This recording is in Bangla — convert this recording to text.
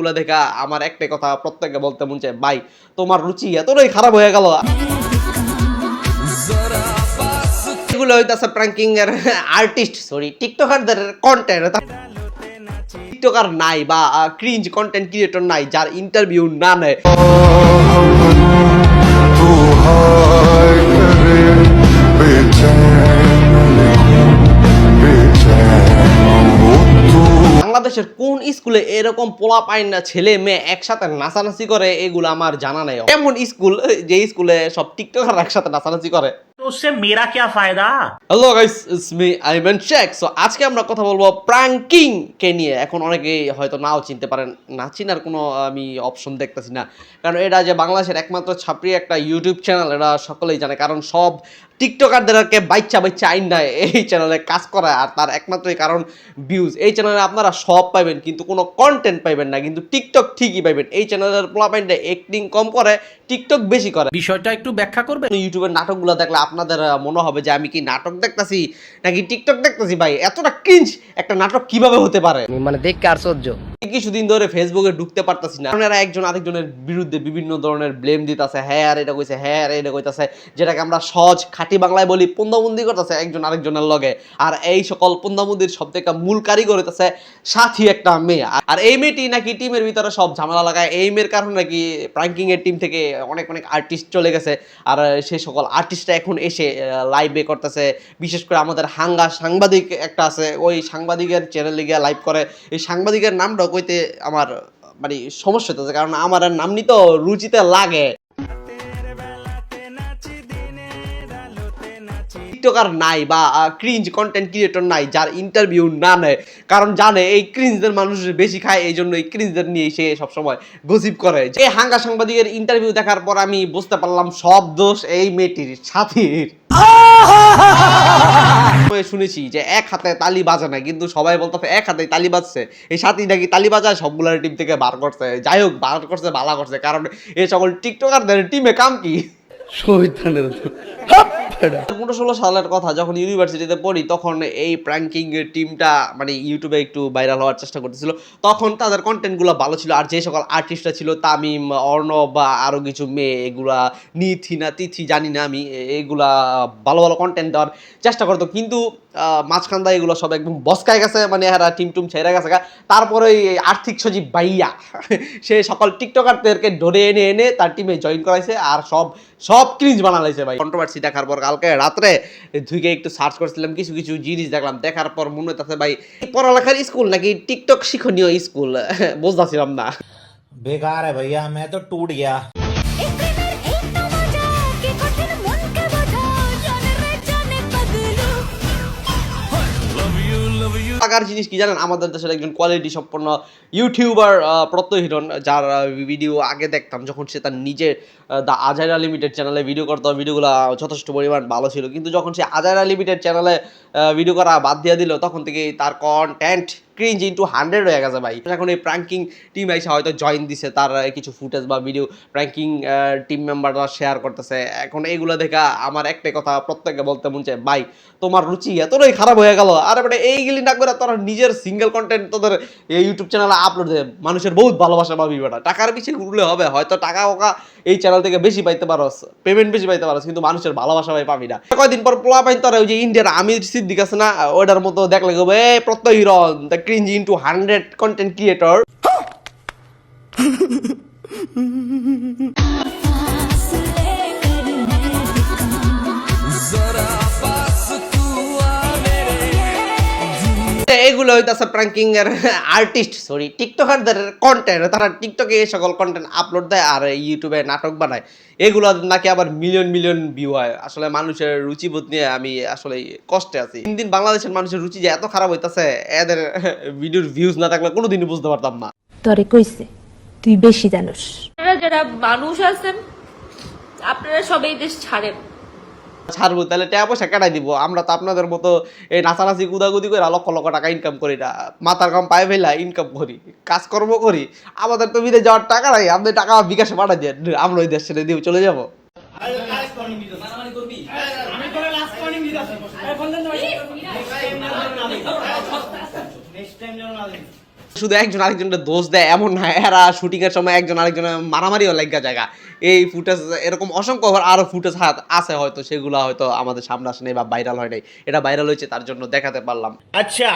এগুলো দেখা আমার একটাই কথা প্রত্যেককে বলতে মন চায়, ভাই তোমার রুচি এতটাই খারাপ হয়ে গেল। এগুলো হইতাছে প্র্যাঙ্কিং এর আর্টিস্ট, সরি টিকটকারদের কন্টেন্ট। টিকটকার নাই বা ক্রিঞ্জ কন্টেন্ট ক্রিয়েটর নাই যার ইন্টারভিউ না নেয়। বাংলাদেশের কোন স্কুলে এরকম পোলা পাইন না ছেলে মেয়ে একসাথে নাচানাচি করে এগুলো আমার জানা নেই। এমন স্কুল যে স্কুলে সব টিকটকার একসাথে নাচানাচি করে। तो उससे मेरा क्या फायदा। Hello guys, it's me Aiman Shaikh. So আজকে আমরা কথা বলবো প্র্যাঙ্কিং কে নিয়ে। এখন অনেকেই হয়তো নাও চিনতে পারেন, না চিনার কোনো আমি অপশন দেখতেছি না, কারণ এটা যে বাংলাদেশের একমাত্র ছাপড়ি একটা ইউটিউব চ্যানেল এটা সকলেই জানে, কারণ সব টিকটকারদেরকে বাচ্চা বাচ্চা আইন দেয় এই চ্যানেলে কাজ করা, আর তার একমাত্রই কারণ ভিউজ। এই চ্যানেলে আপনারা সব পাইবেন কিন্তু কোনো কন্টেন্ট পাইবেন না, কিন্তু টিকটক ঠিকই পাইবেন। এই চ্যানেলের পোলাপাইনটা অ্যাক্টিং কম করে, টিকটক বেশি করে। বিষয়টা একটু ব্যাখ্যা করবে। ইউটিউবের নাটকগুলো দেখলে আপনাদের মনে হবে যে আমি কি নাটক দেখতেছি নাকি টিকটক দেখতেছি। ভাই এতটা ক্রিঞ্জ একটা নাটক কিভাবে হতে পারে, মানে দেখতে আশ্চর্য। কিছুদিন ধরে ফেসবুকে ঢুকতে পারতাছি না, এরা একজন আরেকজনের বিরুদ্ধে বিভিন্ন ধরনের ব্লেম দিতেছে। হ্যাঁ আর এটা কইছে, হ্যাঁ আর এটা কইতাছে, যেটাকে আমরা সহজ খাঁটি বাংলায় বলি পন্দাবন্দি করতেছে একজন আরেকজনের লগে। আর এই সকল পন্দাবন্দির সব থেকে মূল কারিগর হইতেছে সাথী একটা মেয়ে। আর এই মেয়েটি নাকি টিমের ভিতরে সব ঝামেলা লাগায়। এই মেয়ের কারণে নাকি প্র্যাঙ্কিং এর টিম থেকে অনেক অনেক আর্টিস্ট চলে গেছে। আর সেই সকল আর্টিস্টরা এখন এসে লাইভে করতেছে। বিশেষ করে আমাদের সাংবাদিক একটা আছে, ওই সাংবাদিকের চ্যানেলে গিয়ে লাইভ করে। এই সাংবাদিকের নামটা কইতে আমার মানে সমস্যা হতেছে, কারণ আমার নাম নিতে রুচিতে লাগে। টিকটকার নাই বা ক্রিঞ্জ কন্টেন্ট ক্রিয়েটর নাই যার ইন্টারভিউ না নেয়, কারণ জানে এই ক্রিঞ্জদের মানুষ বেশি খায়, এই জন্য এই ক্রিঞ্জদের নিয়ে সে সবসময় গসিপ করে। যে হাঙ্গা সাংবাদিকের ইন্টারভিউ দেখার পর আমি বুঝতে পারলাম সব দোষ এই মেয়েটির সাথীর। শুনেছি যে এক হাতে তালি বাজে না, কিন্তু সবাই বলতেছে এক হাতে তালি বাজছে। এই সাথী নাকি তালি বাজায় সবগুলোর টিম থেকে বার করছে। যাই হোক, বার করছে ভালো করছে, কারণ এই সকল টিকটকারদের টিমে কাম কি। 15-16 সালের কথা, যখন ইউনিভার্সিটিতে পড়ি তখন এই প্র্যাঙ্কিং টিমটা মানে ইউটিউবে একটু ভাইরাল হওয়ার চেষ্টা করতেছিল। তখন তাদের কন্টেন্টগুলো ভালো ছিল, আর যে সকল আর্টিস্টরা ছিল তামিম, অর্ণব বা আরও কিছু মেয়ে, এগুলা নিথি না তিথি জানি না আমি, এগুলা ভালো ভালো কন্টেন্ট দেওয়ার চেষ্টা করতো। কিন্তু মাঝখানদা এগুলো সব একদম বসকায় গেছে, মানে এরা টিম টুম ছেড়ে গেছে। তারপরে আর্থিক সজীব বাইয়া সে সকল টিকটকারদেরকে ধরে এনে এনে তার টিমে জয়েন করাইছে, আর সব ক্রিঞ্জ বানালাইছে। ভাই কন্ট্রোভার্সি দেখার পর কালকে রাত্রে ধুইকে একটু সার্চ করছিলাম, কিছু কিছু জিনিস দেখলাম। দেখার পর মনে হইতেছে ভাই পড়ালেখার স্কুল নাকি টিকটক শিক্ষণীয় স্কুল বুঝতেছিলাম না। बेकार है भैया, मैं तो टूट गया। টাকার জিনিস কি জানেন, আমাদের দেশের একজন কোয়ালিটি সম্পন্ন ইউটিউবার প্রত্যয় হিরণ, যার ভিডিও আগে দেখতাম যখন সে তার নিজের দ্য আজাইরা লিমিটেড চ্যানেলে ভিডিও করতো, ভিডিওগুলো যথেষ্ট পরিমাণ ভালো ছিল। কিন্তু যখন সে আজাইরা লিমিটেড চ্যানেলে ভিডিও করা বাদ দিয়ে দিল, তখন থেকে তার কন্টেন্ট ক্রিঞ্জ ইনটু 100 হয়ে গেছে ভাই। এখন এই প্র্যাঙ্কিং টিম এসে হয়তো জয়েন দিছে, তার কিছু ফুটেজ বা ভিডিও প্র্যাঙ্কিং টিম মেম্বাররা শেয়ার করতেছে। এখন এইগুলো দেখা আমার একটাই কথা প্রত্যেককে বলতে মন চায়, ভাই তোমার রুচি এতটাই খারাপ হয়ে গেল। আর মানে এইগুলি না করে তোরা নিজের সিঙ্গেল কন্টেন্ট তোদের ইউটিউব চ্যানেলে আপলোড দেয়, মানুষের বহুত ভালোবাসা পাবি। বেটা টাকার পিছিয়ে ঘুরলে হবে, হয়তো টাকা ওকা এই চ্যানেল থেকে বেশি পাইতে পারস, পেমেন্ট বেশি পাইতে পারস, কিন্তু মানুষের ভালোবাসা ভাই পাবি না। কয়দিন পর পোলা পাইন তোরা ওই যে ইন্ডিয়ার আমির সিদ্দিক আছে না, ওটার মতো দেখলে গো প্রত্যয় Hiran the cringe into 100 content creator. এগুলো হইতাছে প্র্যাঙ্কিং এর আর্টিস্ট, সরি টিকটকারদের কন্টেন্ট। তারা টিকটকে এই সকল কন্টেন্ট আপলোড দেয় আর ইউটিউবে নাটক বানায়। এগুলো নাকি আবার মিলিয়ন মিলিয়ন ভিউ হয়। আসলে মানুষের রুচিবোধ নিয়ে আমি আসলে কষ্টে আছি। দিন দিন বাংলাদেশের মানুষের রুচি যে এত খারাপ হইতাছে, এদের ভিডিওর ভিউজ না থাকলে কোনোদিনই বুঝতে পারতাম না। তোরে কইছে তুই বেশি জানোস। যারা মানুষ আছেন আপনারা সবাই দেশ ছাড়েন, ছাড়বো তাহলে টাকা পয়সা কেটাই দিব। আমরা তো আপনাদের মতো এই নাচানাচি কুদাকুদি করে লক্ষ লক্ষ টাকা ইনকাম করি না, মাথার কাম পায়ে ফেলা ইনকাম করি, কাজকর্ম করি। আমাদের তো বিদেশ যাওয়ার টাকা নাই, আপনি টাকা বিকাশে পাঠাই দেন, আমরা ওই দেশ ছেড়ে দিয়ে চলে যাবো। শুধু একজন আরেকজনের দোষ দেয় এমন না, এরা শুটিং এর সময় একজন আরেকজনের মারামারিও লাগা জায়গা। এই ফুটেজ এরকম অসংখ্য আরো ফুটেজ আছে, হয়তো সেগুলো হয়তো আমাদের সামনে আসে নাই বা ভাইরাল হয় নাই। এটা ভাইরাল হয়েছে তার জন্য দেখাতে পারলাম। अच्छा